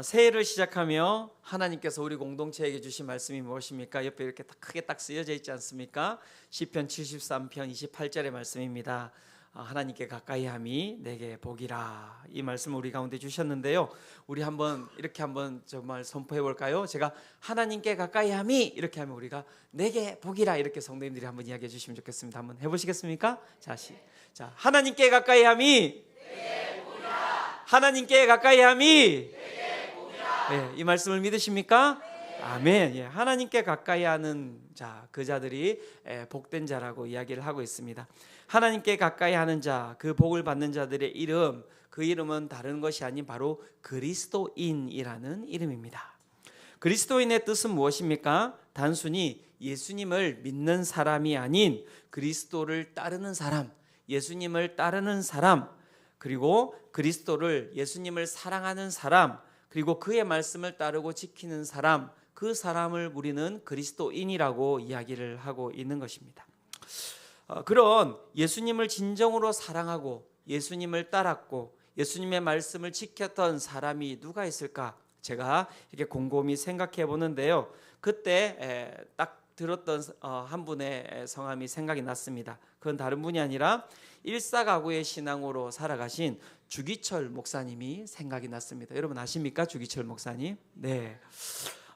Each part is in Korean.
새해를 시작하며 하나님께서 우리 공동체에게 주신 말씀이 무엇입니까? 옆에 이렇게 크게 딱 쓰여져 있지 않습니까? 시편 73편 28절의 말씀입니다. 하나님께 가까이함이 내게 복이라. 이 말씀을 우리 가운데 주셨는데요. 우리 이렇게 한번 정말 선포해 볼까요? 제가 하나님께 가까이함이 이렇게 하면 우리가 내게 복이라 이렇게 성도님들이 한번 이야기해 주시면 좋겠습니다. 한번 해보시겠습니까? 자, 하나님께 가까이함이 내게 복이라. 하나님께 가까이함이 이 말씀을 믿으십니까? 아멘. 하나님께 가까이 하는 자, 그 자들이 복된 자라고 이야기를 하고 있습니다. 하나님께 가까이 하는 자, 그 복을 받는 자들의 이름, 그 이름은 다른 것이 아닌 바로 그리스도인이라는 이름입니다. 그리스도인의 뜻은 무엇입니까? 단순히 예수님을 믿는 사람이 아닌 그리스도를 따르는 사람, 예수님을 따르는 사람, 그리고 그리스도를, 예수님을 사랑하는 사람, 그리고 그의 말씀을 따르고 지키는 사람, 그 사람을 우리는 그리스도인이라고 이야기를 하고 있는 것입니다. 그런 예수님을 진정으로 사랑하고 예수님을 따랐고 예수님의 말씀을 지켰던 사람이 누가 있을까? 제가 이렇게 곰곰이 생각해 보는데요. 그때 딱 들었던 한 분의 성함이 생각이 났습니다. 그건 다른 분이 아니라 일사가구의 신앙으로 살아가신 주기철 목사님이 생각이 났습니다. 여러분 아십니까? 주기철 목사님? 네.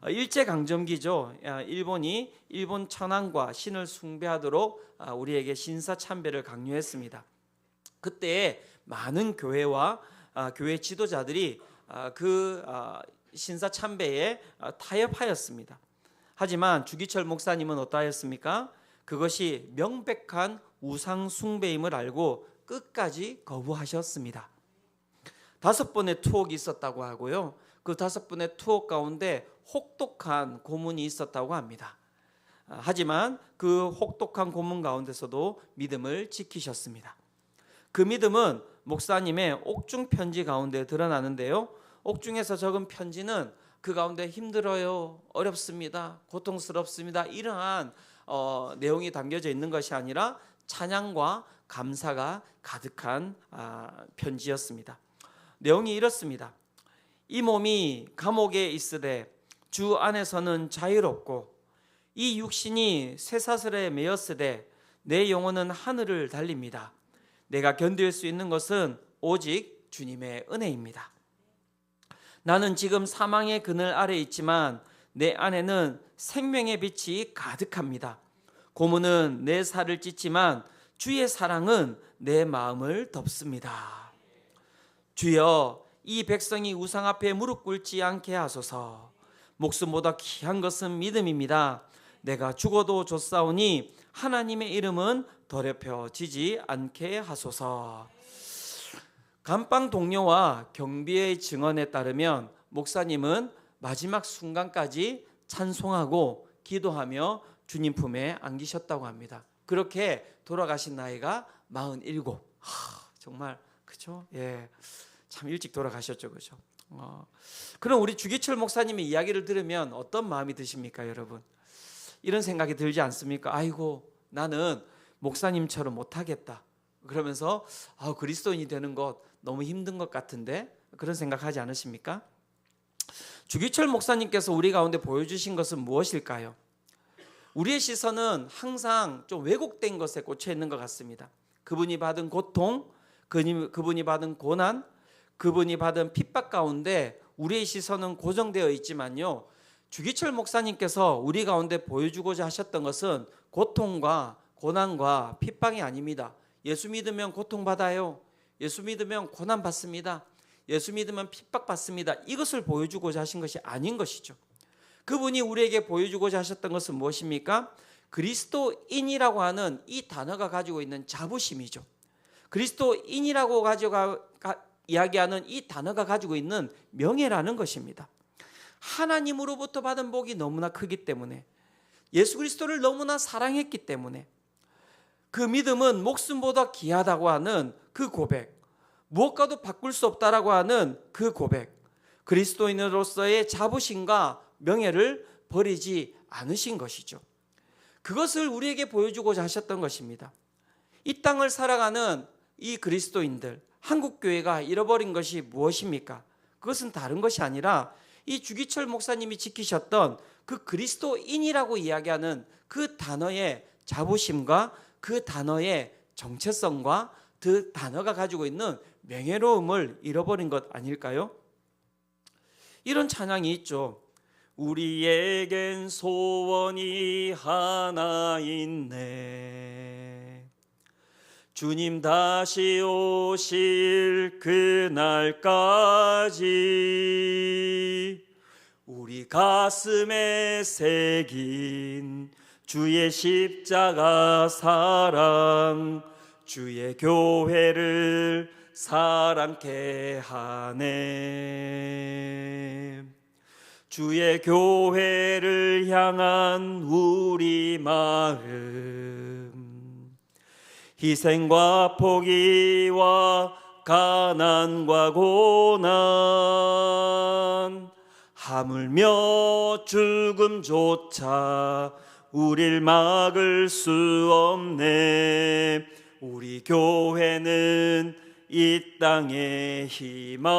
일제강점기죠. 일본이 일본 천황과 신을 숭배하도록 우리에게 신사참배를 강요했습니다. 그때 많은 교회와 교회 지도자들이 그 신사참배에 타협하였습니다. 하지만 주기철 목사님은 어떠하였습니까? 그것이 명백한 우상 숭배임을 알고 끝까지 거부하셨습니다. 5번의 투옥이 있었다고 하고요. 그 5번의 투옥 가운데 혹독한 고문이 있었다고 합니다. 하지만 그 혹독한 고문 가운데서도 믿음을 지키셨습니다. 그 믿음은 목사님의 옥중 편지 가운데 드러나는데요. 옥중에서 적은 편지는 그 가운데 힘들어요, 어렵습니다, 고통스럽습니다, 이러한 내용이 담겨져 있는 것이 아니라 찬양과 감사가 가득한 편지였습니다. 내용이 이렇습니다. 이 몸이 감옥에 있으되 주 안에서는 자유롭고 이 육신이 쇠사슬에 매였으되 내 영혼은 하늘을 달립니다. 내가 견딜 수 있는 것은 오직 주님의 은혜입니다. 나는 지금 사망의 그늘 아래 있지만 내 안에는 생명의 빛이 가득합니다. 고문은 내 살을 찢지만 주의 사랑은 내 마음을 덮습니다. 주여, 이 백성이 우상 앞에 무릎 꿇지 않게 하소서. 목숨보다 귀한 것은 믿음입니다. 내가 죽어도 좋사오니 하나님의 이름은 더럽혀지지 않게 하소서. 감방 동료와 경비의 증언에 따르면 목사님은 마지막 순간까지 찬송하고 기도하며 주님 품에 안기셨다고 합니다. 그렇게 돌아가신 나이가 47. 정말 그죠? 참 일찍 돌아가셨죠, 그죠? 그럼 우리 주기철 목사님의 이야기를 들으면 어떤 마음이 드십니까, 여러분? 이런 생각이 들지 않습니까? 아이고, 나는 목사님처럼 못하겠다. 그러면서 그리스도인이 되는 것 너무 힘든 것 같은데, 그런 생각하지 않으십니까? 주기철 목사님께서 우리 가운데 보여주신 것은 무엇일까요? 우리의 시선은 항상 좀 왜곡된 것에 꽂혀 있는 것 같습니다. 그분이 받은 고통, 그분이 받은 고난, 그분이 받은 핍박 가운데 우리의 시선은 고정되어 있지만요, 주기철 목사님께서 우리 가운데 보여주고자 하셨던 것은 고통과 고난과 핍박이 아닙니다. 예수 믿으면 고통받아요. 예수 믿으면 고난받습니다. 예수 믿으면 핍박받습니다. 이것을 보여주고자 하신 것이 아닌 것이죠. 그분이 우리에게 보여주고자 하셨던 것은 무엇입니까? 그리스도인이라고 하는 이 단어가 가지고 있는 자부심이죠. 그리스도인이라고 이야기하는 이 단어가 가지고 있는 명예라는 것입니다. 하나님으로부터 받은 복이 너무나 크기 때문에, 예수 그리스도를 너무나 사랑했기 때문에, 그 믿음은 목숨보다 귀하다고 하는 그 고백, 무엇과도 바꿀 수 없다라고 하는 그 고백, 그리스도인으로서의 자부심과 명예를 버리지 않으신 것이죠. 그것을 우리에게 보여주고자 하셨던 것입니다. 이 땅을 살아가는 이 그리스도인들, 한국교회가 잃어버린 것이 무엇입니까? 그것은 다른 것이 아니라 이 주기철 목사님이 지키셨던 그 그리스도인이라고 이야기하는 그 단어의 자부심과 그 단어의 정체성과 그 단어가 가지고 있는 명예로움을 잃어버린 것 아닐까요? 이런 찬양이 있죠. 우리에겐 소원이 하나 있네. 주님 다시 오실 그날까지 우리 가슴에 새긴 주의 십자가 사랑, 주의 교회를 사랑케 하네. 주의 교회를 향한 우리 마음, 희생과 포기와 가난과 고난, 하물며 죽음조차 우릴 막을 수 없네. 우리 교회는 이 땅의 희망.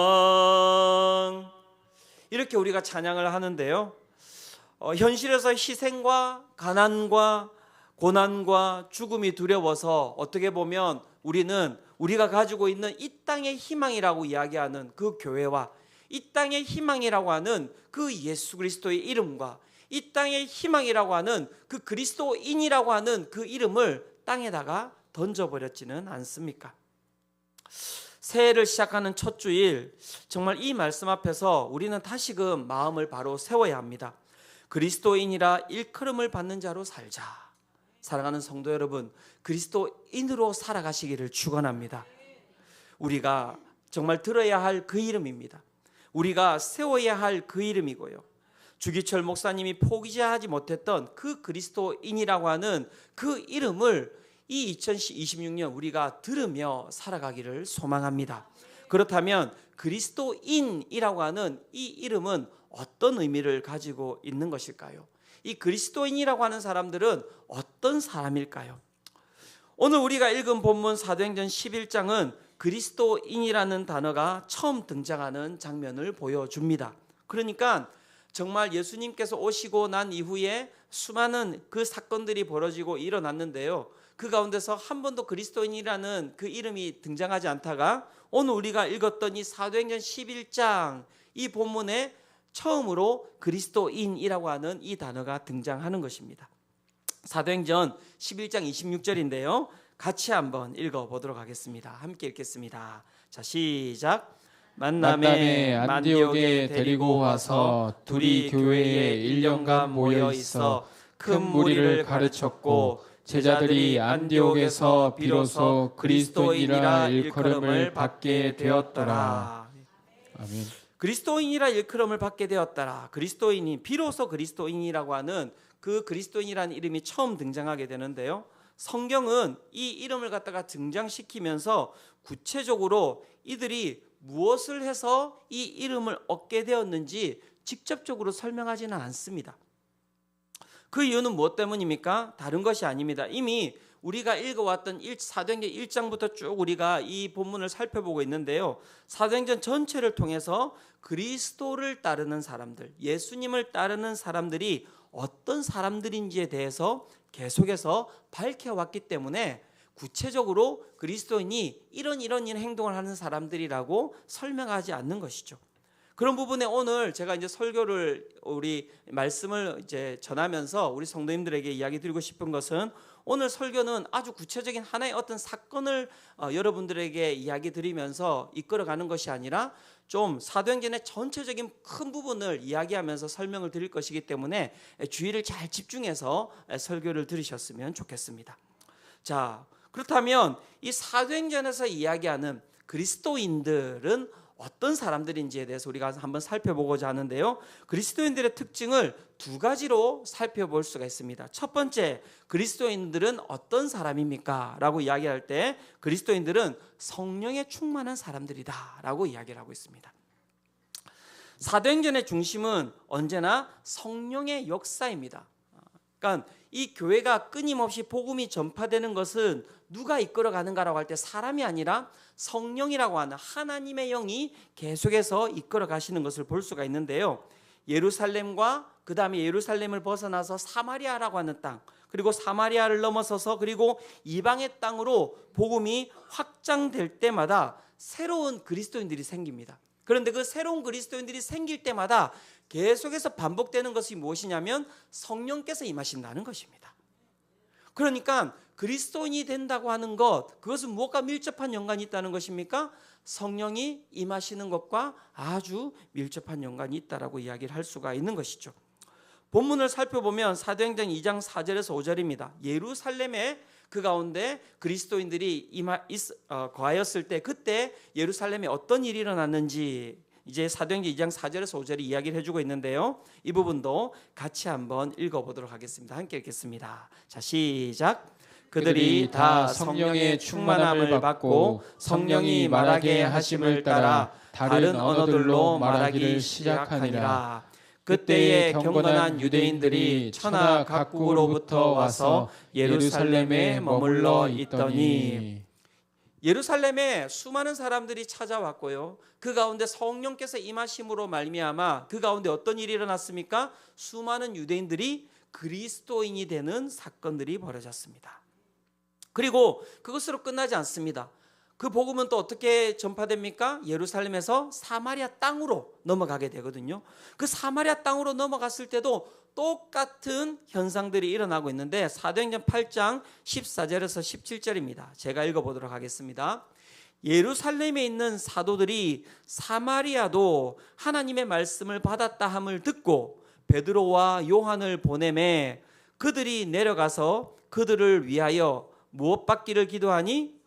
이렇게 우리가 찬양을 하는데요, 현실에서 희생과 가난과 고난과 죽음이 두려워서 어떻게 보면 우리가 가지고 있는 이 땅의 희망이라고 이야기하는 그 교회와 이 땅의 희망이라고 하는 그 예수 그리스도의 이름과 이 땅의 희망이라고 하는 그 그리스도인이라고 하는 그 이름을 땅에다가 던져버렸지는 않습니까? 새해를 시작하는 첫 주일, 정말 이 말씀 앞에서 우리는 다시금 마음을 바로 세워야 합니다. 그리스도인이라 일컬음을 받는 자로 살자. 사랑하는 성도 여러분, 그리스도인으로 살아가시기를 축원합니다. 우리가 정말 들어야 할 그 이름입니다. 우리가 세워야 할 그 이름이고요, 주기철 목사님이 포기하지 못했던 그 그리스도인이라고 하는 그 이름을 이 2026년 우리가 들으며 살아가기를 소망합니다. 그렇다면 그리스도인이라고 하는 이 이름은 어떤 의미를 가지고 있는 것일까요? 이 그리스도인이라고 하는 사람들은 어떤 사람일까요? 오늘 우리가 읽은 본문 사도행전 11장은 그리스도인이라는 단어가 처음 등장하는 장면을 보여줍니다. 그러니까 정말 예수님께서 오시고 난 이후에 수많은 그 사건들이 벌어지고 일어났는데요, 그 가운데서 한 번도 그리스도인이라는 그 이름이 등장하지 않다가 오늘 우리가 읽었던 이 사도행전 11장 이 본문에 처음으로 그리스도인이라고 하는 이 단어가 등장하는 것입니다. 사도행전 11장 26절인데요, 같이 한번 읽어보도록 하겠습니다. 함께 읽겠습니다. 자, 시작. 만남에 안디옥에 데리고 와서 둘이 교회에 1년간 모여 있어 큰 무리를 가르쳤고 제자들이 안디옥에서 비로소 그리스도인이라 일컬음을 받게 되었더라. 아멘. 그리스도인이라 일컬음을 받게 되었더라. 그리스도인이 비로소 그리스도인이라고 하는 그 그리스도인이라는 이름이 처음 등장하게 되는데요, 성경은 이 이름을 갖다가 등장시키면서 구체적으로 이들이 무엇을 해서 이 이름을 얻게 되었는지 직접적으로 설명하지는 않습니다. 그 이유는 무엇 때문입니까? 다른 것이 아닙니다. 이미 우리가 읽어왔던 사도행전 1장부터 쭉 우리가 이 본문을 살펴보고 있는데요, 사도행전 전체를 통해서 그리스도를 따르는 사람들, 예수님을 따르는 사람들이 어떤 사람들인지에 대해서 계속해서 밝혀왔기 때문에 구체적으로 그리스도인이 이런 행동을 하는 사람들이라고 설명하지 않는 것이죠. 그런 부분에 오늘 제가 이제 설교를 우리 말씀을 이제 전하면서 우리 성도님들에게 이야기 드리고 싶은 것은, 오늘 설교는 아주 구체적인 하나의 어떤 사건을 여러분들에게 이야기 드리면서 이끌어가는 것이 아니라 좀 사도행전의 전체적인 큰 부분을 이야기하면서 설명을 드릴 것이기 때문에 주의를 잘 집중해서 설교를 들으셨으면 좋겠습니다. 자, 그렇다면 이 사도행전에서 이야기하는 그리스도인들은 어떤 사람들인지에 대해서 우리가 한번 살펴보고자 하는데요, 그리스도인들의 특징을 두 가지로 살펴볼 수가 있습니다. 첫 번째, 그리스도인들은 어떤 사람입니까? 라고 이야기할 때 그리스도인들은 성령에 충만한 사람들이다 라고 이야기를 하고 있습니다. 사도행전의 중심은 언제나 성령의 역사입니다. 그러니까 이 교회가 끊임없이 복음이 전파되는 것은 누가 이끌어가는가라고 할 때 사람이 아니라 성령이라고 하는 하나님의 영이 계속해서 이끌어 가시는 것을 볼 수가 있는데요. 예루살렘과 그 다음에 예루살렘을 벗어나서 사마리아라고 하는 땅, 그리고 사마리아를 넘어서서 그리고 이방의 땅으로 복음이 확장될 때마다 새로운 그리스도인들이 생깁니다. 그런데 그 새로운 그리스도인들이 생길 때마다 계속해서 반복되는 것이 무엇이냐면 성령께서 임하신다는 것입니다. 그러니까 그리스도인이 된다고 하는 것, 그것은 무엇과 밀접한 연관이 있다는 것입니까? 성령이 임하시는 것과 아주 밀접한 연관이 있다라고 이야기를 할 수가 있는 것이죠. 본문을 살펴보면 사도행전 2장 4절에서 5절입니다. 예루살렘에 그 가운데 그리스도인들이 거하였을 때 그때 예루살렘에 어떤 일이 일어났는지 이제 사도행전 2장 4절에서 5절이 이야기를 해주고 있는데요. 이 부분도 같이 한번 읽어보도록 하겠습니다. 함께 읽겠습니다. 자, 시작. 그들이 다 성령의 충만함을 받고 성령이 말하게 하심을 따라 다른 언어들로 말하기 시작하니라. 그때에 경건한 유대인들이 천하 각국으로부터 와서 예루살렘에 머물러 있더니, 예루살렘에 수많은 사람들이 찾아왔고요. 그 가운데 성령께서 임하심으로 말미암아 그 가운데 어떤 일이 일어났습니까? 수많은 유대인들이 그리스도인이 되는 사건들이 벌어졌습니다. 그리고 그것으로 끝나지 않습니다. 그 복음은 또 어떻게 전파됩니까? 예루살렘에서 사마리아 땅으로 넘어가게 되거든요. 그 사마리아 땅으로 넘어갔을 때도 똑같은 현상들이 일어나고 있는데 사도행전 8장 14절에서 17절입니다. 제가 읽어보도록 하겠습니다. 예루살렘에 있는 사도들이 사마리아도 하나님의 말씀을 받았다 함을 듣고 베드로와 요한을 보내매 그들이 내려가서 그들을 위하여 무엇 받기를 기도하니?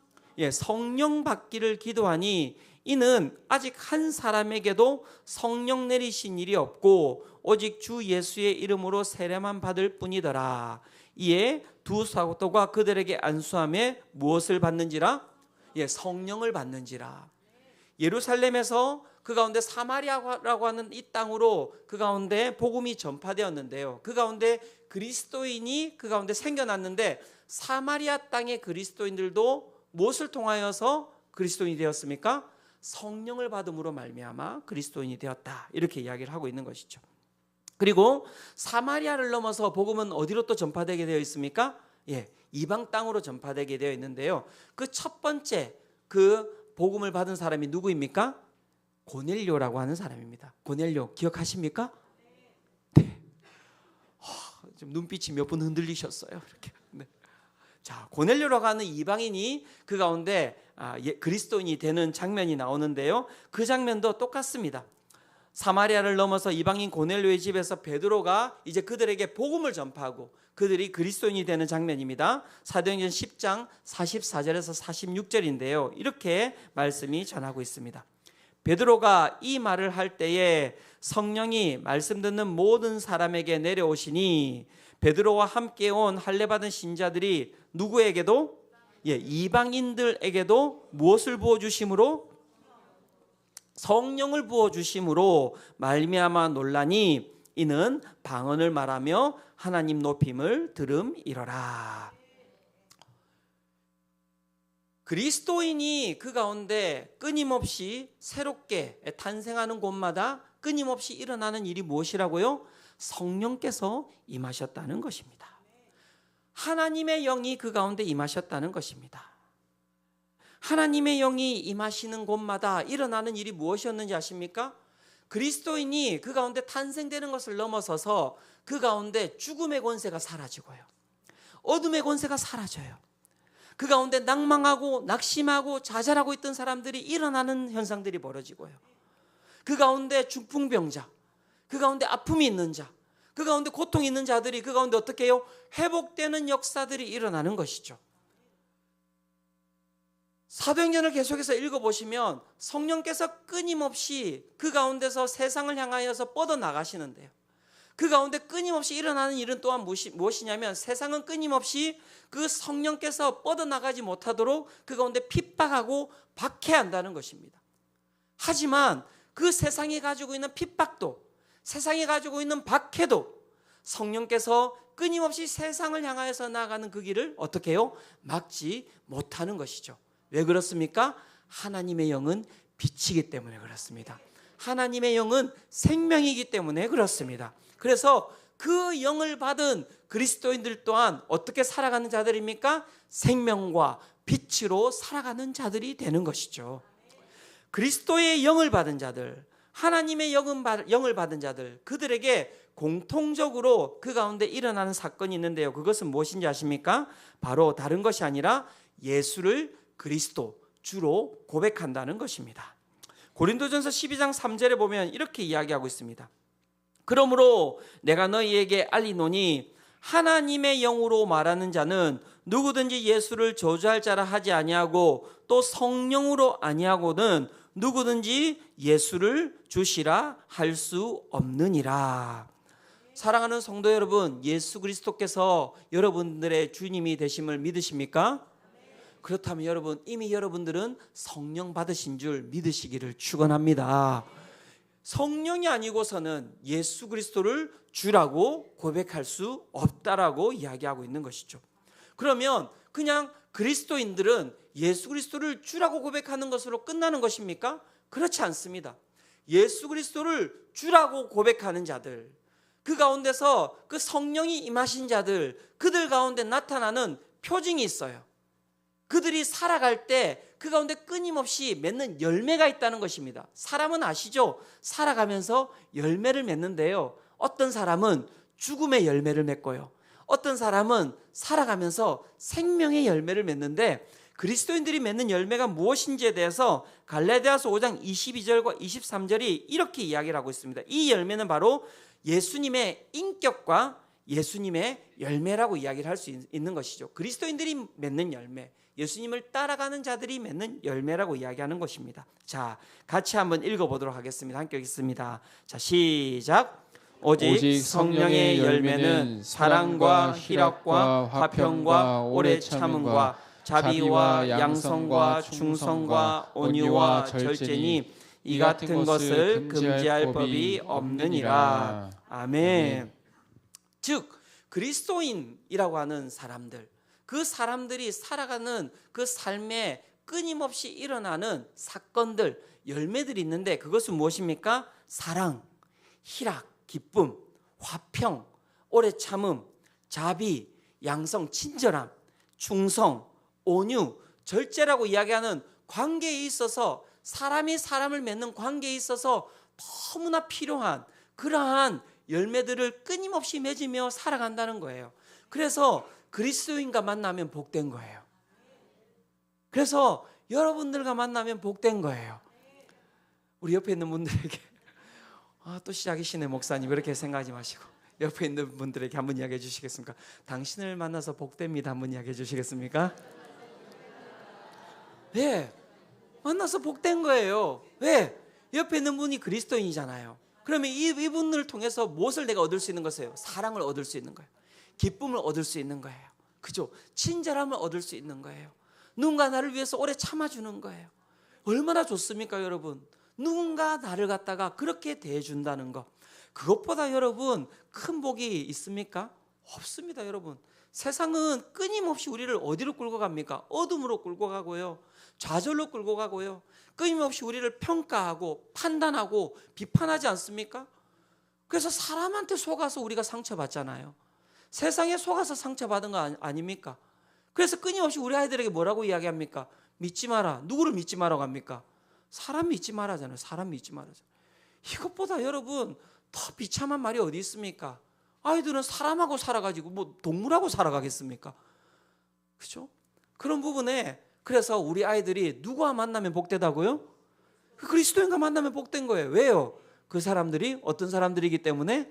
성령 받기를 기도하니 이는 아직 한 사람에게도 성령 내리신 일이 없고 오직 주 예수의 이름으로 세례만 받을 뿐이더라. 이에 두 사도가 그들에게 안수하며 무엇을 받는지라? 성령을 받는지라. 예루살렘에서 그 가운데 사마리아라고 하는 이 땅으로 그 가운데 복음이 전파되었는데요. 그 가운데 그리스도인이 그 가운데 생겨났는데 사마리아 땅의 그리스도인들도 무엇을 통하여서 그리스도인이 되었습니까? 성령을 받음으로 말미암아 그리스도인이 되었다. 이렇게 이야기를 하고 있는 것이죠. 그리고 사마리아를 넘어서 복음은 어디로 또 전파되게 되어 있습니까? 이방 땅으로 전파되게 되어 있는데요. 그 첫 번째 그 복음을 받은 사람이 누구입니까? 고넬료라고 하는 사람입니다. 고넬료 기억하십니까? 네. 좀 눈빛이 몇 분 흔들리셨어요. 이렇게. 네. 자, 고넬료라고 하는 이방인이 그 가운데 그리스도인이 되는 장면이 나오는데요. 그 장면도 똑같습니다. 사마리아를 넘어서 이방인 고넬료의 집에서 베드로가 이제 그들에게 복음을 전파하고 그들이 그리스도인이 되는 장면입니다. 사도행전 10장 44절에서 46절인데요. 이렇게 말씀이 전하고 있습니다. 베드로가 이 말을 할 때에 성령이 말씀 듣는 모든 사람에게 내려오시니 베드로와 함께 온 할례받은 신자들이 누구에게도? 이방인들에게도 무엇을 부어주심으로? 성령을 부어주심으로 말미암아 놀라니 이는 방언을 말하며 하나님 높임을 들음이러라. 그리스도인이 그 가운데 끊임없이 새롭게 탄생하는 곳마다 끊임없이 일어나는 일이 무엇이라고요? 성령께서 임하셨다는 것입니다. 하나님의 영이 그 가운데 임하셨다는 것입니다. 하나님의 영이 임하시는 곳마다 일어나는 일이 무엇이었는지 아십니까? 그리스도인이 그 가운데 탄생되는 것을 넘어서서 그 가운데 죽음의 권세가 사라지고요. 어둠의 권세가 사라져요. 그 가운데 낭망하고 낙심하고 좌절하고 있던 사람들이 일어나는 현상들이 벌어지고요. 그 가운데 중풍병자, 그 가운데 아픔이 있는 자, 그 가운데 고통이 있는 자들이 그 가운데 어떻게 해요? 회복되는 역사들이 일어나는 것이죠. 사도행전을 계속해서 읽어보시면 성령께서 끊임없이 그 가운데서 세상을 향하여서 뻗어나가시는데요. 그 가운데 끊임없이 일어나는 일은 또한 무엇이냐면 세상은 끊임없이 그 성령께서 뻗어나가지 못하도록 그 가운데 핍박하고 박해한다는 것입니다. 하지만 그 세상이 가지고 있는 핍박도, 세상이 가지고 있는 박해도 성령께서 끊임없이 세상을 향하여서 나아가는 그 길을 어떻게 해요? 막지 못하는 것이죠. 왜 그렇습니까? 하나님의 영은 빛이기 때문에 그렇습니다. 하나님의 영은 생명이기 때문에 그렇습니다. 그래서 그 영을 받은 그리스도인들 또한 어떻게 살아가는 자들입니까? 생명과 빛으로 살아가는 자들이 되는 것이죠. 그리스도의 영을 받은 자들, 하나님의 영을 받은 자들, 그들에게 공통적으로 그 가운데 일어나는 사건이 있는데요. 그것은 무엇인지 아십니까? 바로 다른 것이 아니라 예수를 그리스도, 주로 고백한다는 것입니다. 고린도전서 12장 3절에 보면 이렇게 이야기하고 있습니다. 그러므로 내가 너희에게 알리노니 하나님의 영으로 말하는 자는 누구든지 예수를 저주할 자라 하지 아니하고 또 성령으로 아니하고는 누구든지 예수를 주시라 할 수 없느니라. 사랑하는 성도 여러분, 예수 그리스도께서 여러분들의 주님이 되심을 믿으십니까? 그렇다면 여러분, 이미 여러분들은 성령 받으신 줄 믿으시기를 축원합니다. 성령이 아니고서는 예수 그리스도를 주라고 고백할 수 없다라고 이야기하고 있는 것이죠. 그러면 그냥 그리스도인들은 예수 그리스도를 주라고 고백하는 것으로 끝나는 것입니까? 그렇지 않습니다. 예수 그리스도를 주라고 고백하는 자들, 그 가운데서 그 성령이 임하신 자들, 그들 가운데 나타나는 표징이 있어요. 그들이 살아갈 때 그 가운데 끊임없이 맺는 열매가 있다는 것입니다. 사람은 아시죠? 살아가면서 열매를 맺는데요, 어떤 사람은 죽음의 열매를 맺고요, 어떤 사람은 살아가면서 생명의 열매를 맺는데, 그리스도인들이 맺는 열매가 무엇인지에 대해서 갈라디아서 5장 22절과 23절이 이렇게 이야기를 하고 있습니다. 이 열매는 바로 예수님의 인격과 예수님의 열매라고 이야기를 할 수 있는 것이죠. 그리스도인들이 맺는 열매, 예수님을 따라가는 자들이 맺는 열매라고 이야기하는 것입니다. 자, 같이 한번 읽어보도록 하겠습니다. 함께 읽겠습니다. 자, 시작. 오직 성령의 열매는 사랑과 희락과 화평과 오래 참음과 자비와 양성과 충성과 온유와 절제니 이 같은 것을 금지할 법이 없느니라. 아멘. 즉 그리스도인이라고 하는 사람들, 그 사람들이 살아가는 그 삶에 끊임없이 일어나는 사건들, 열매들이 있는데 그것은 무엇입니까? 사랑, 희락, 기쁨, 화평, 오래 참음, 자비, 양성, 친절함, 충성, 온유, 절제라고 이야기하는 관계에 있어서, 사람이 사람을 맺는 관계에 있어서 너무나 필요한 그러한 열매들을 끊임없이 맺으며 살아간다는 거예요. 그래서 그리스도인과 만나면 복된 거예요. 그래서 여러분들과 만나면 복된 거예요. 우리 옆에 있는 분들에게 또 시작이시네 목사님, 그렇게 생각하지 마시고 옆에 있는 분들에게 한번 이야기해 주시겠습니까? 당신을 만나서 복됩니다. 한번 이야기해 주시겠습니까? 네, 만나서 복된 거예요. 왜? 옆에 있는 분이 그리스도인이잖아요. 그러면 이분을 통해서 무엇을 내가 얻을 수 있는 것이에요? 사랑을 얻을 수 있는 거예요. 기쁨을 얻을 수 있는 거예요. 그죠? 친절함을 얻을 수 있는 거예요. 누군가 나를 위해서 오래 참아주는 거예요. 얼마나 좋습니까 여러분? 누군가 나를 갖다가 그렇게 대해준다는 것, 그것보다 여러분 큰 복이 있습니까? 없습니다. 여러분, 세상은 끊임없이 우리를 어디로 끌고 갑니까? 어둠으로 끌고 가고요, 좌절로 끌고 가고요, 끊임없이 우리를 평가하고 판단하고 비판하지 않습니까? 그래서 사람한테 속아서 우리가 상처받잖아요. 세상에 속아서 상처받은 거 아닙니까? 그래서 끊임없이 우리 아이들에게 뭐라고 이야기합니까? 믿지 마라. 누구를 믿지 마라고 합니까? 사람 믿지 말라잖아요. 사람 믿지 말라잖아요. 이것보다 여러분 더 비참한 말이 어디 있습니까? 아이들은 사람하고 살아가지고 뭐 동물하고 살아가겠습니까? 그렇죠? 그런 부분에 그래서 우리 아이들이 누구와 만나면 복되다고요? 그리스도인과 만나면 복된 거예요. 왜요? 그 사람들이 어떤 사람들이기 때문에,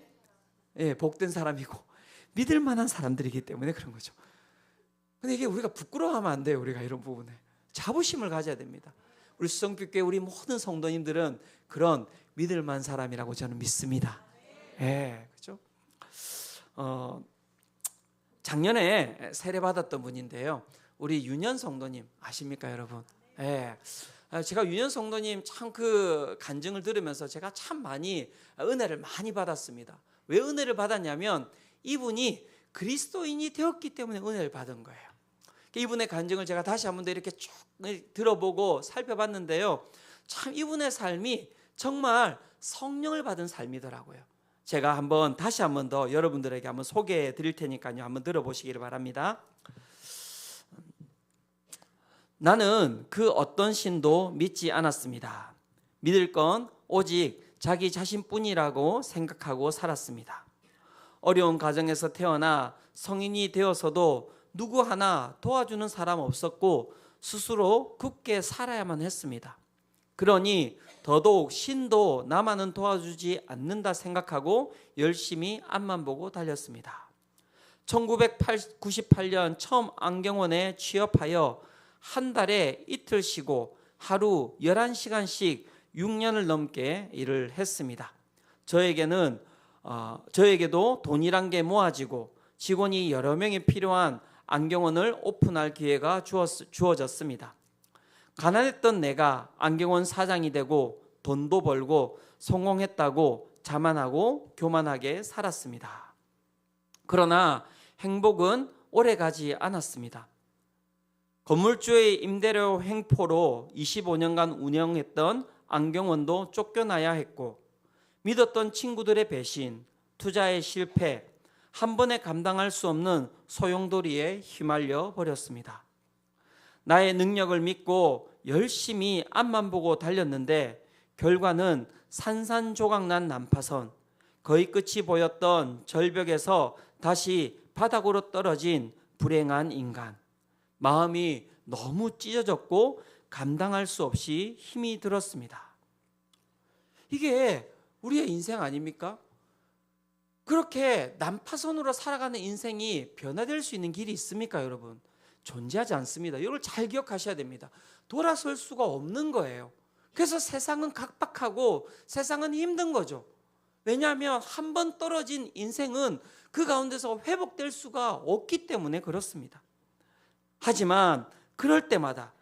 예, 복된 사람이고 믿을 만한 사람들이기 때문에 그런 거죠. 근데 이게 우리가 부끄러워하면 안 돼요. 우리가 이런 부분에 자부심을 가져야 됩니다. 우리 수성빛교회 우리 모든 성도님들은 그런 믿을 만한 사람이라고 저는 믿습니다. 예, 그렇죠? 작년에 세례 받았던 분인데요, 우리 윤현 성도님 아십니까 여러분? 예. 제가 윤현 성도님 참 그 간증을 들으면서 제가 참 많이 은혜를 많이 받았습니다. 왜 은혜를 받았냐면 이분이 그리스도인이 되었기 때문에 은혜를 받은 거예요. 이분의 간증을 제가 다시 한 번 더 이렇게 쭉 들어보고 살펴봤는데요, 참 이분의 삶이 정말 성령을 받은 삶이더라고요. 제가 다시 한 번 더 여러분들에게 한번 소개해 드릴 테니까요, 한번 들어보시기를 바랍니다. 나는 그 어떤 신도 믿지 않았습니다. 믿을 건 오직 자기 자신뿐이라고 생각하고 살았습니다. 어려운 가정에서 태어나 성인이 되어서도 누구 하나 도와주는 사람 없었고 스스로 굳게 살아야만 했습니다. 그러니 더더욱 신도 나만은 도와주지 않는다 생각하고 열심히 앞만 보고 달렸습니다. 1998년 처음 안경원에 취업하여 한 달에 이틀 쉬고 하루 11시간씩 6년을 넘게 일을 했습니다. 저에게도 돈이란 게 모아지고 직원이 여러 명이 필요한 안경원을 오픈할 기회가 주어졌습니다. 가난했던 내가 안경원 사장이 되고 돈도 벌고 성공했다고 자만하고 교만하게 살았습니다. 그러나 행복은 오래가지 않았습니다. 건물주의 임대료 횡포로 25년간 운영했던 안경원도 쫓겨나야 했고, 믿었던 친구들의 배신, 투자의 실패, 한 번에 감당할 수 없는 소용돌이에 휘말려 버렸습니다. 나의 능력을 믿고 열심히 앞만 보고 달렸는데 결과는 산산조각난 난파선, 거의 끝이 보였던 절벽에서 다시 바닥으로 떨어진 불행한 인간. 마음이 너무 찢어졌고 감당할 수 없이 힘이 들었습니다. 이게 우리의 인생 아닙니까? 그렇게 난파선으로 살아가는 인생이 변화될 수 있는 길이 있습니까, 여러분? 존재하지 않습니다. 이걸 잘 기억하셔야 됩니다. 돌아설 수가 없는 거예요. 그래서 세상은 각박하고 세상은 힘든 거죠. 왜냐하면 한 번 떨어진 인생은 그 가운데서 회복될 수가 없기 때문에 그렇습니다. 하지만 그럴 때마다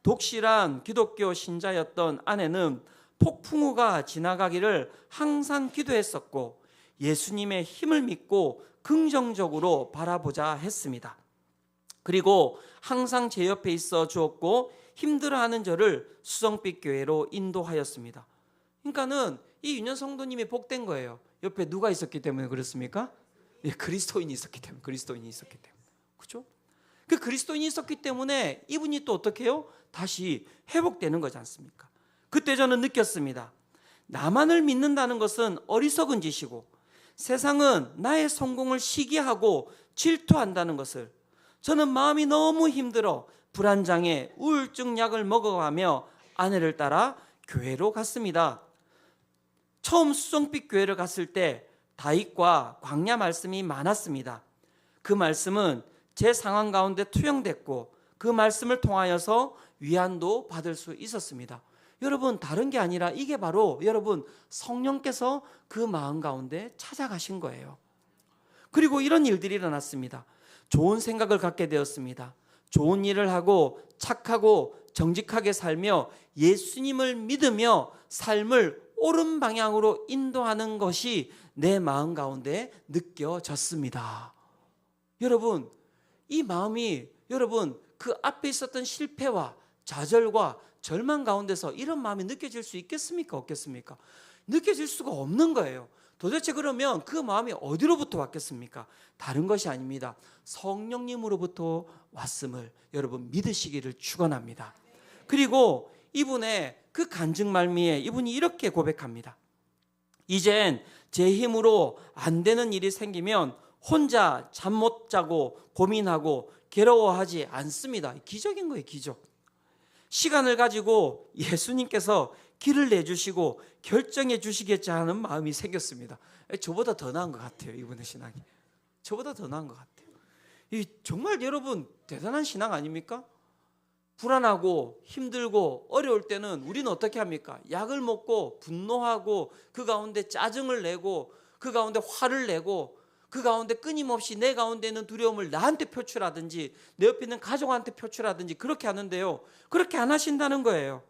독실한 기독교 신자였던 아내는 폭풍우가 지나가기를 항상 기도했었고 예수님의 힘을 믿고 긍정적으로 바라보자 했습니다. 그리고 항상 제 옆에 있어 주었고 힘들어하는 저를 수성빛 교회로 인도하였습니다. 그러니까는 이 유년 성도님이 복된 거예요. 옆에 누가 있었기 때문에 그렇습니까? 예, 그리스도인이 있었기 때문에. 그렇죠? 그 그리스도인이 있었기 때문에 이분이 또 어떻게 해요? 다시 회복되는 거지 않습니까? 그때 저는 느꼈습니다. 나만을 믿는다는 것은 어리석은 짓이고 세상은 나의 성공을 시기하고 질투한다는 것을, 저는 마음이 너무 힘들어 불안장애, 우울증 약을 먹어가며 아내를 따라 교회로 갔습니다. 처음 수성빛 교회를 갔을 때 다윗과 광야 말씀이 많았습니다. 그 말씀은 제 상황 가운데 투영됐고 그 말씀을 통하여서 위안도 받을 수 있었습니다. 여러분, 다른 게 아니라 이게 바로 여러분 성령께서 그 마음 가운데 찾아가신 거예요. 그리고 이런 일들이 일어났습니다. 좋은 생각을 갖게 되었습니다. 좋은 일을 하고 착하고 정직하게 살며 예수님을 믿으며 삶을 옳은 방향으로 인도하는 것이 내 마음 가운데 느껴졌습니다. 여러분, 이 마음이 여러분 그 앞에 있었던 실패와 좌절과 절망 가운데서 이런 마음이 느껴질 수 있겠습니까? 없겠습니까? 느껴질 수가 없는 거예요. 도대체 그러면 그 마음이 어디로부터 왔겠습니까? 다른 것이 아닙니다. 성령님으로부터 왔음을 여러분 믿으시기를 축원합니다. 그리고 이분의 그 간증 말미에 이분이 이렇게 고백합니다. 이젠 제 힘으로 안 되는 일이 생기면 혼자 잠 못 자고 고민하고 괴로워하지 않습니다. 기적인 거예요, 기적. 시간을 가지고 예수님께서 길을 내주시고 결정해 주시겠지 하는 마음이 생겼습니다. 저보다 더 나은 것 같아요, 이분의 신앙이. 저보다 더 나은 것 같아요. 이 정말 여러분 대단한 신앙 아닙니까? 불안하고 힘들고 어려울 때는 우리는 어떻게 합니까? 약을 먹고 분노하고 그 가운데 짜증을 내고 그 가운데 화를 내고 그 가운데 끊임없이 내 가운데 있는 두려움을 나한테 표출하든지 내 옆에 있는 가족한테 표출하든지 그렇게 하는데요, 그렇게 안 하신다는 거예요.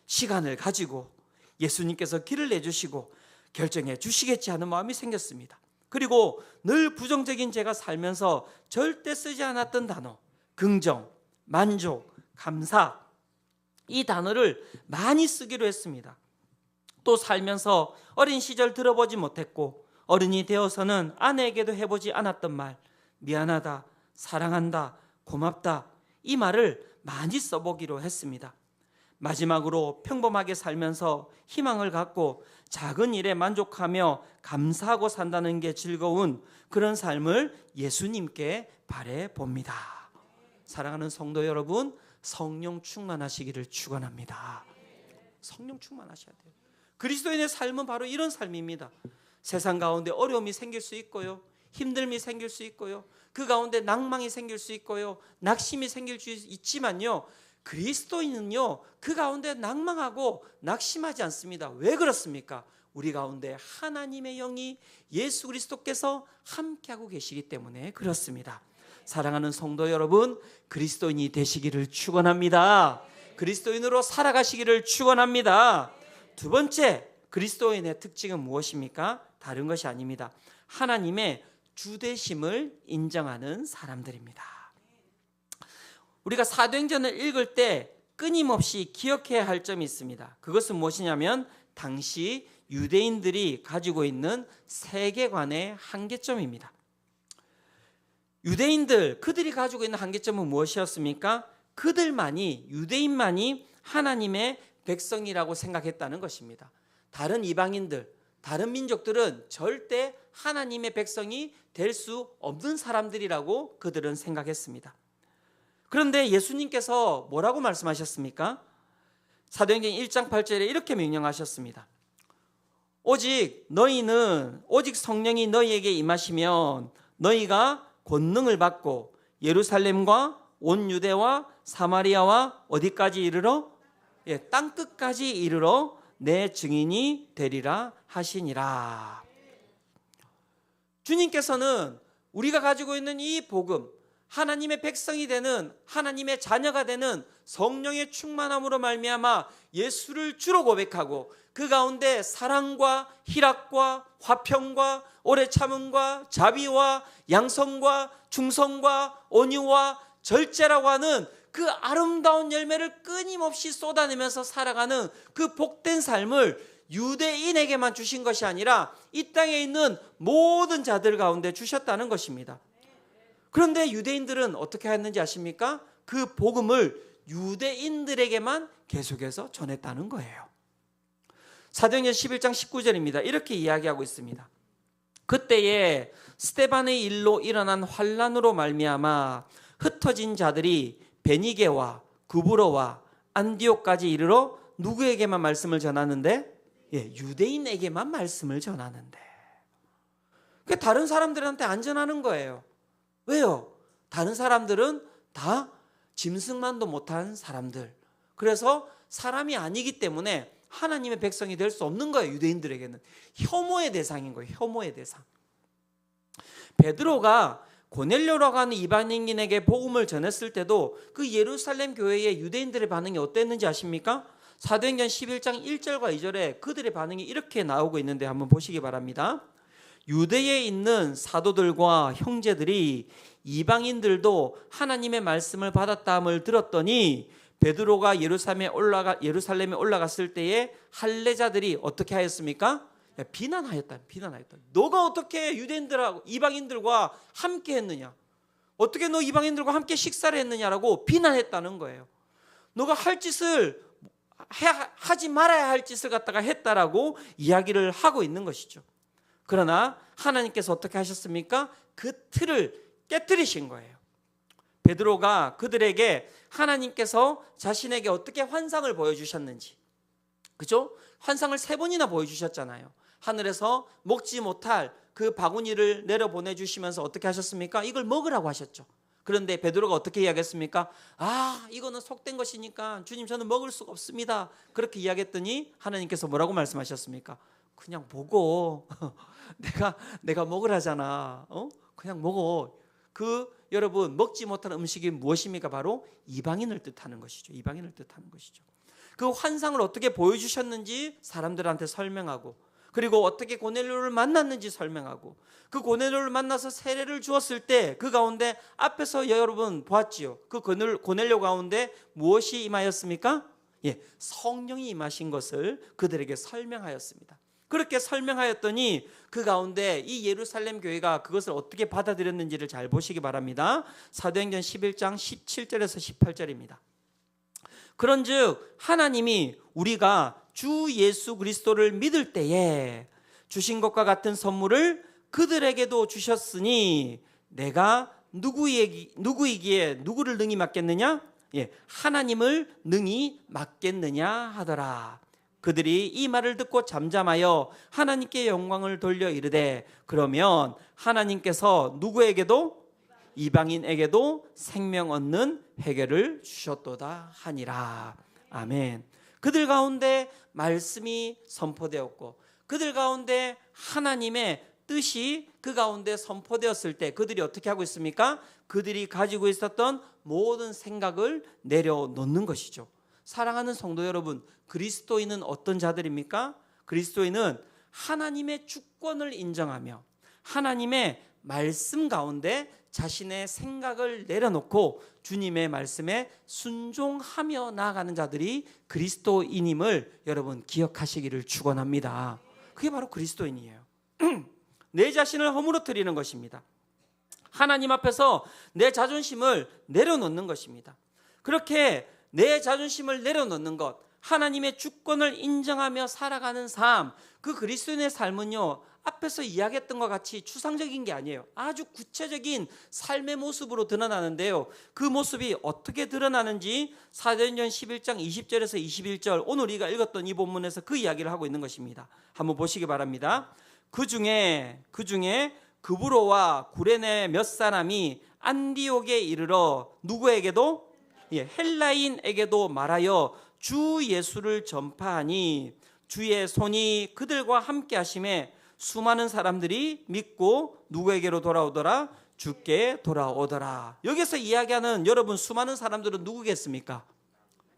시간을 가지고 예수님께서 길을 내주시고 결정해 주시겠지 하는 마음이 생겼습니다. 그리고 늘 부정적인 제가 살면서 절대 쓰지 않았던 단어, 긍정, 만족, 감사, 이 단어를 많이 쓰기로 했습니다. 또 살면서 어린 시절 들어보지 못했고 어른이 되어서는 아내에게도 해보지 않았던 말, 미안하다, 사랑한다, 고맙다, 이 말을 많이 써보기로 했습니다. 마지막으로 평범하게 살면서 희망을 갖고 작은 일에 만족하며 감사하고 산다는 게 즐거운 그런 삶을 예수님께 바라봅니다. 사랑하는 성도 여러분, 성령 충만하시기를 축원합니다. 성령 충만하셔야 돼요. 그리스도인의 삶은 바로 이런 삶입니다. 세상 가운데 어려움이 생길 수 있고요, 힘듦이 생길 수 있고요, 그 가운데 낭망이 생길 수 있고요, 낙심이 생길 수 있지만요, 그리스도인은요 그 가운데 낭망하고 낙심하지 않습니다. 왜 그렇습니까? 우리 가운데 하나님의 영이 예수 그리스도께서 함께하고 계시기 때문에 그렇습니다. 사랑하는 성도 여러분, 그리스도인이 되시기를 축원합니다. 그리스도인으로 살아가시기를 축원합니다. 두 번째, 그리스도인의 특징은 무엇입니까? 다른 것이 아닙니다. 하나님의 주되심을 인정하는 사람들입니다. 우리가 사도행전을 읽을 때 끊임없이 기억해야 할 점이 있습니다. 그것은 무엇이냐면 당시 유대인들이 가지고 있는 세계관의 한계점입니다. 유대인들, 그들이 가지고 있는 한계점은 무엇이었습니까? 그들만이, 유대인만이 하나님의 백성이라고 생각했다는 것입니다. 다른 이방인들, 다른 민족들은 절대 하나님의 백성이 될 수 없는 사람들이라고 그들은 생각했습니다. 그런데 예수님께서 뭐라고 말씀하셨습니까? 사도행전 1장 8절에 이렇게 명령하셨습니다. 오직 성령이 너희에게 임하시면 너희가 권능을 받고 예루살렘과 온 유대와 사마리아와 어디까지 이르러? 땅끝까지 이르러 내 증인이 되리라 하시니라. 주님께서는 우리가 가지고 있는 이 복음, 하나님의 백성이 되는, 하나님의 자녀가 되는 성령의 충만함으로 말미암아 예수를 주로 고백하고 그 가운데 사랑과 희락과 화평과 오래 참음과 자비와 양성과 충성과 온유와 절제라고 하는 그 아름다운 열매를 끊임없이 쏟아내면서 살아가는 그 복된 삶을 유대인에게만 주신 것이 아니라 이 땅에 있는 모든 자들 가운데 주셨다는 것입니다. 그런데 유대인들은 어떻게 했는지 아십니까? 그 복음을 유대인들에게만 계속해서 전했다는 거예요. 사도행전 11장 19절입니다. 이렇게 이야기하고 있습니다. 그때에 스데반의 일로 일어난 환란으로 말미암아 흩어진 자들이 베니게와 구브로와 안디옥까지 이르러 누구에게만 말씀을 전하는데? 유대인에게만 말씀을 전하는데. 다른 사람들한테 안 전하는 거예요. 왜요? 다른 사람들은 다 짐승만도 못한 사람들. 그래서 사람이 아니기 때문에 하나님의 백성이 될 수 없는 거예요. 유대인들에게는 혐오의 대상인 거예요. 혐오의 대상. 베드로가 고넬료라고 하는 이방인에게 복음을 전했을 때도 그 예루살렘 교회의 유대인들의 반응이 어땠는지 아십니까? 사도행전 11장 1절과 2절에 그들의 반응이 이렇게 나오고 있는데 한번 보시기 바랍니다. 유대에 있는 사도들과 형제들이 이방인들도 하나님의 말씀을 받았다함을 들었더니 베드로가 예루살렘에 올라갔을 때에 할례자들이 어떻게 하였습니까? 비난하였다. 너가 어떻게 유대인들하고 이방인들과 함께 했느냐? 어떻게 너 이방인들과 함께 식사를 했느냐라고 비난했다는 거예요. 너가 할 짓을 하지 말아야 할 짓을 갖다가 했다라고 이야기를 하고 있는 것이죠. 그러나 하나님께서 어떻게 하셨습니까? 그 틀을 깨뜨리신 거예요. 베드로가 그들에게 하나님께서 자신에게 어떻게 환상을 보여주셨는지, 그죠? 환상을 3번이나 보여주셨잖아요. 하늘에서 먹지 못할 그 바구니를 내려보내주시면서 어떻게 하셨습니까? 이걸 먹으라고 하셨죠. 그런데 베드로가 어떻게 이야기했습니까? 이거는 속된 것이니까 주님 저는 먹을 수가 없습니다. 그렇게 이야기했더니 하나님께서 뭐라고 말씀하셨습니까? 그냥 먹어. 내가 먹으라잖아. 그냥 먹어. 여러분 먹지 못한 음식이 무엇입니까? 바로 이방인을 뜻하는 것이죠. 이방인을 뜻하는 것이죠. 그 환상을 어떻게 보여주셨는지 사람들한테 설명하고, 그리고 어떻게 고넬료를 만났는지 설명하고, 그 고넬료를 만나서 세례를 주었을 때 그 가운데 앞에서 여러분 보았지요. 그 고넬료 가운데 무엇이 임하였습니까? 예, 성령이 임하신 것을 그들에게 설명하였습니다. 그렇게 설명하였더니 그 가운데 이 예루살렘 교회가 그것을 어떻게 받아들였는지를 잘 보시기 바랍니다. 사도행전 11장 17절에서 18절입니다. 그런즉 하나님이 우리가 주 예수 그리스도를 믿을 때에 주신 것과 같은 선물을 그들에게도 주셨으니 내가 누구이기에 누구를 능히 맡겠느냐? 예, 하나님을 능히 맡겠느냐 하더라. 그들이 이 말을 듣고 잠잠하여 하나님께 영광을 돌려 이르되, 그러면 하나님께서 누구에게도? 이방인에게도 생명 얻는 회개를 주셨도다 하니라. 아멘. 그들 가운데 말씀이 선포되었고, 그들 가운데 하나님의 뜻이 그 가운데 선포되었을 때 그들이 어떻게 하고 있습니까? 그들이 가지고 있었던 모든 생각을 내려놓는 것이죠. 사랑하는 성도 여러분, 그리스도인은 어떤 자들입니까? 그리스도인은 하나님의 주권을 인정하며 하나님의 말씀 가운데 자신의 생각을 내려놓고 주님의 말씀에 순종하며 나아가는 자들이 그리스도인임을 여러분 기억하시기를 축원합니다. 그게 바로 그리스도인이에요. 내 자신을 허물어뜨리는 것입니다. 하나님 앞에서 내 자존심을 내려놓는 것입니다. 그렇게 내 자존심을 내려놓는 것, 하나님의 주권을 인정하며 살아가는 삶, 그 그리스도인의 삶은요, 앞에서 이야기했던 것 같이 추상적인 게 아니에요. 아주 구체적인 삶의 모습으로 드러나는데요, 그 모습이 어떻게 드러나는지 사도행전 11장 20절에서 21절, 오늘 우리가 읽었던 이 본문에서 그 이야기를 하고 있는 것입니다. 한번 보시기 바랍니다. 그 중에 그브로와 구레네 몇 사람이 안디옥에 이르러 누구에게도? 헬라인에게도 말하여 주 예수를 전파하니 주의 손이 그들과 함께 하심에 수많은 사람들이 믿고 누구에게로 돌아오더라? 주께 돌아오더라. 여기서 이야기하는 여러분 수많은 사람들은 누구겠습니까?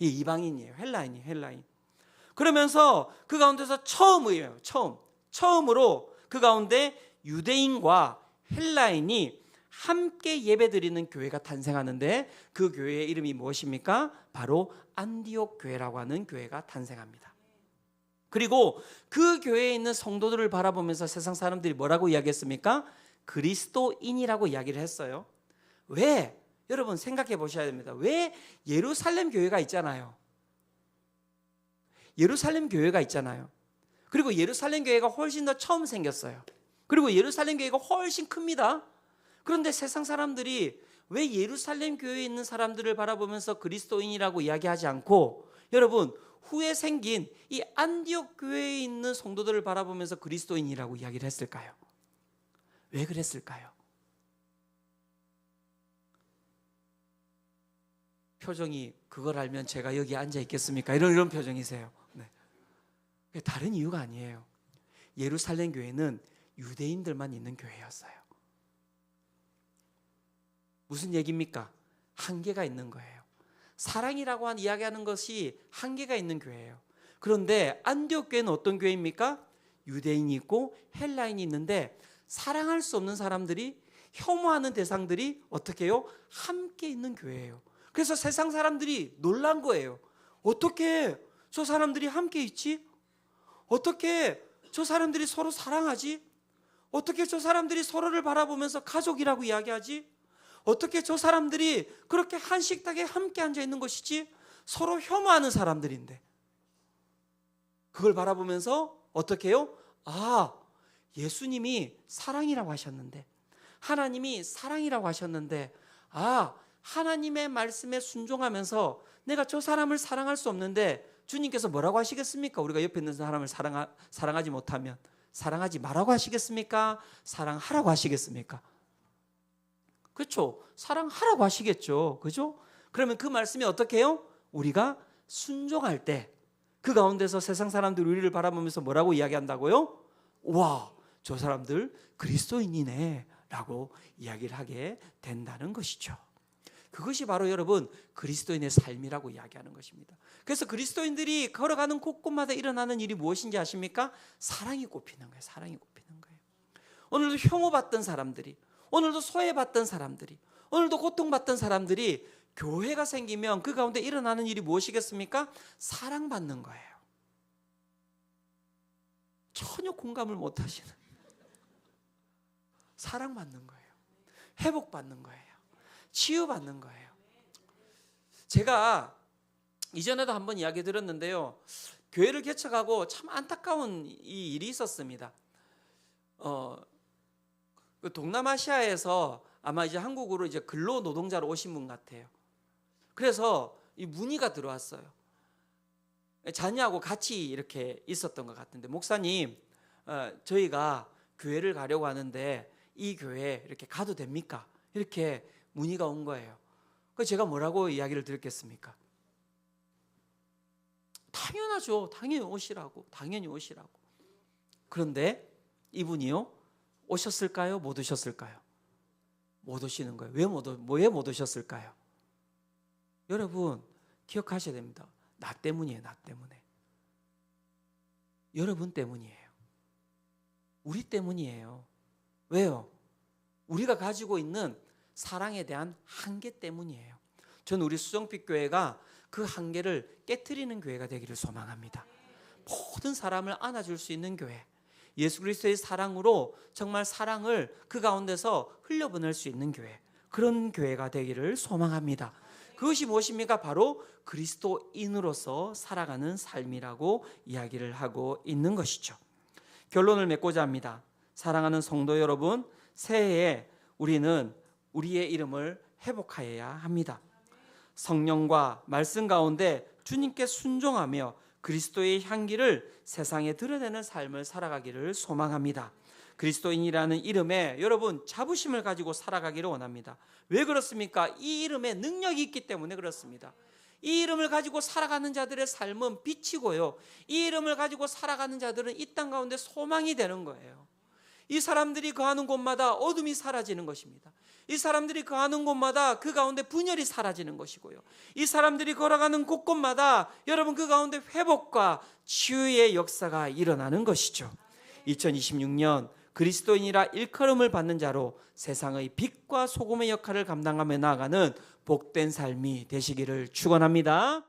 이 이방인이에요. 헬라인. 그러면서 그 가운데서 처음으로 그 가운데 유대인과 헬라인이 함께 예배드리는 교회가 탄생하는데, 그 교회의 이름이 무엇입니까? 바로 안디옥 교회라고 하는 교회가 탄생합니다. 그리고 그 교회에 있는 성도들을 바라보면서 세상 사람들이 뭐라고 이야기했습니까? 그리스도인이라고 이야기를 했어요. 왜? 여러분 생각해 보셔야 됩니다. 왜? 예루살렘 교회가 있잖아요. 그리고 예루살렘 교회가 훨씬 더 처음 생겼어요. 그리고 예루살렘 교회가 훨씬 큽니다. 그런데 세상 사람들이 왜 예루살렘 교회에 있는 사람들을 바라보면서 그리스도인이라고 이야기하지 않고, 여러분 후에 생긴 이 안디옥 교회에 있는 성도들을 바라보면서 그리스도인이라고 이야기를 했을까요? 왜 그랬을까요? 표정이, 그걸 알면 제가 여기 앉아 있겠습니까? 이런 표정이세요. 네. 다른 이유가 아니에요. 예루살렘 교회는 유대인들만 있는 교회였어요. 무슨 얘기입니까? 한계가 있는 거예요. 사랑이라고 이야기하는 것이 한계가 있는 교회예요. 그런데 안디옥 교회는 어떤 교회입니까? 유대인이 있고 헬라인이 있는데, 사랑할 수 없는 사람들이, 혐오하는 대상들이 어떻게 해요? 함께 있는 교회예요. 그래서 세상 사람들이 놀란 거예요. 어떻게 저 사람들이 함께 있지? 어떻게 저 사람들이 서로 사랑하지? 어떻게 저 사람들이 서로를 바라보면서 가족이라고 이야기하지? 어떻게 저 사람들이 그렇게 한 식탁에 함께 앉아 있는 것이지? 서로 혐오하는 사람들인데. 그걸 바라보면서 어떻게 해요? 아, 예수님이 사랑이라고 하셨는데, 하나님이 사랑이라고 하셨는데, 아, 하나님의 말씀에 순종하면서 내가 저 사람을 사랑할 수 없는데 주님께서 뭐라고 하시겠습니까? 우리가 옆에 있는 사람을 사랑하지 못하면 사랑하지 말라고 하시겠습니까? 사랑하라고 하시겠습니까? 그렇죠. 사랑하라고 하시겠죠. 그죠? 그러면 그 말씀이 어떻게 해요? 우리가 순종할 때 그 가운데서 세상 사람들이 우리를 바라보면서 뭐라고 이야기한다고요? 와, 저 사람들 그리스도인이네 라고 이야기를 하게 된다는 것이죠. 그것이 바로 여러분 그리스도인의 삶이라고 이야기하는 것입니다. 그래서 그리스도인들이 걸어가는 곳곳마다 일어나는 일이 무엇인지 아십니까? 사랑이 꼽히는 거예요. 사랑이 꼽히는 거예요. 오늘도 혐오받던 사람들이, 오늘도 소외받던 사람들이, 오늘도 고통받던 사람들이 교회가 생기면 그 가운데 일어나는 일이 무엇이겠습니까? 사랑받는 거예요. 전혀 공감을 못 하시는, 사랑받는 거예요. 회복받는 거예요. 치유받는 거예요. 제가 이전에도 한번 이야기 들었는데요, 교회를 개척하고 참 안타까운 이 일이 있었습니다. 그 동남아시아에서 아마 이제 한국으로 이제 근로 노동자로 오신 분 같아요. 그래서 이 문의가 들어왔어요. 자녀하고 같이 이렇게 있었던 것 같은데, 목사님, 저희가 교회를 가려고 하는데 이 교회 이렇게 가도 됩니까? 이렇게 문의가 온 거예요. 그래서 제가 뭐라고 이야기를 드렸겠습니까? 당연하죠. 당연히 오시라고. 당연히 오시라고. 그런데 이분이요, 오셨을까요? 못 오셨을까요? 못 오시는 거예요. 왜 못 오셨을까요? 여러분 기억하셔야 됩니다. 나 때문이에요. 나 때문에. 여러분 때문이에요. 우리 때문이에요. 왜요? 우리가 가지고 있는 사랑에 대한 한계 때문이에요. 저는 우리 수정빛 교회가 그 한계를 깨트리는 교회가 되기를 소망합니다. 모든 사람을 안아줄 수 있는 교회, 예수 그리스도의 사랑으로 정말 사랑을 그 가운데서 흘려보낼 수 있는 교회, 그런 교회가 되기를 소망합니다. 그것이 무엇입니까? 바로 그리스도인으로서 살아가는 삶이라고 이야기를 하고 있는 것이죠. 결론을 맺고자 합니다. 사랑하는 성도 여러분, 새해에 우리는 우리의 이름을 회복하여야 합니다. 성령과 말씀 가운데 주님께 순종하며 그리스도의 향기를 세상에 드러내는 삶을 살아가기를 소망합니다. 그리스도인이라는 이름에 여러분 자부심을 가지고 살아가기를 원합니다. 왜 그렇습니까? 이 이름에 능력이 있기 때문에 그렇습니다. 이 이름을 가지고 살아가는 자들의 삶은 빛이고요, 이 이름을 가지고 살아가는 자들은 이 땅 가운데 소망이 되는 거예요. 이 사람들이 거하는 곳마다 어둠이 사라지는 것입니다. 이 사람들이 거하는 곳마다 그 가운데 분열이 사라지는 것이고요, 이 사람들이 걸어가는 곳곳마다 여러분 그 가운데 회복과 치유의 역사가 일어나는 것이죠. 2026년 그리스도인이라 일컬음을 받는 자로 세상의 빛과 소금의 역할을 감당하며 나아가는 복된 삶이 되시기를 축원합니다.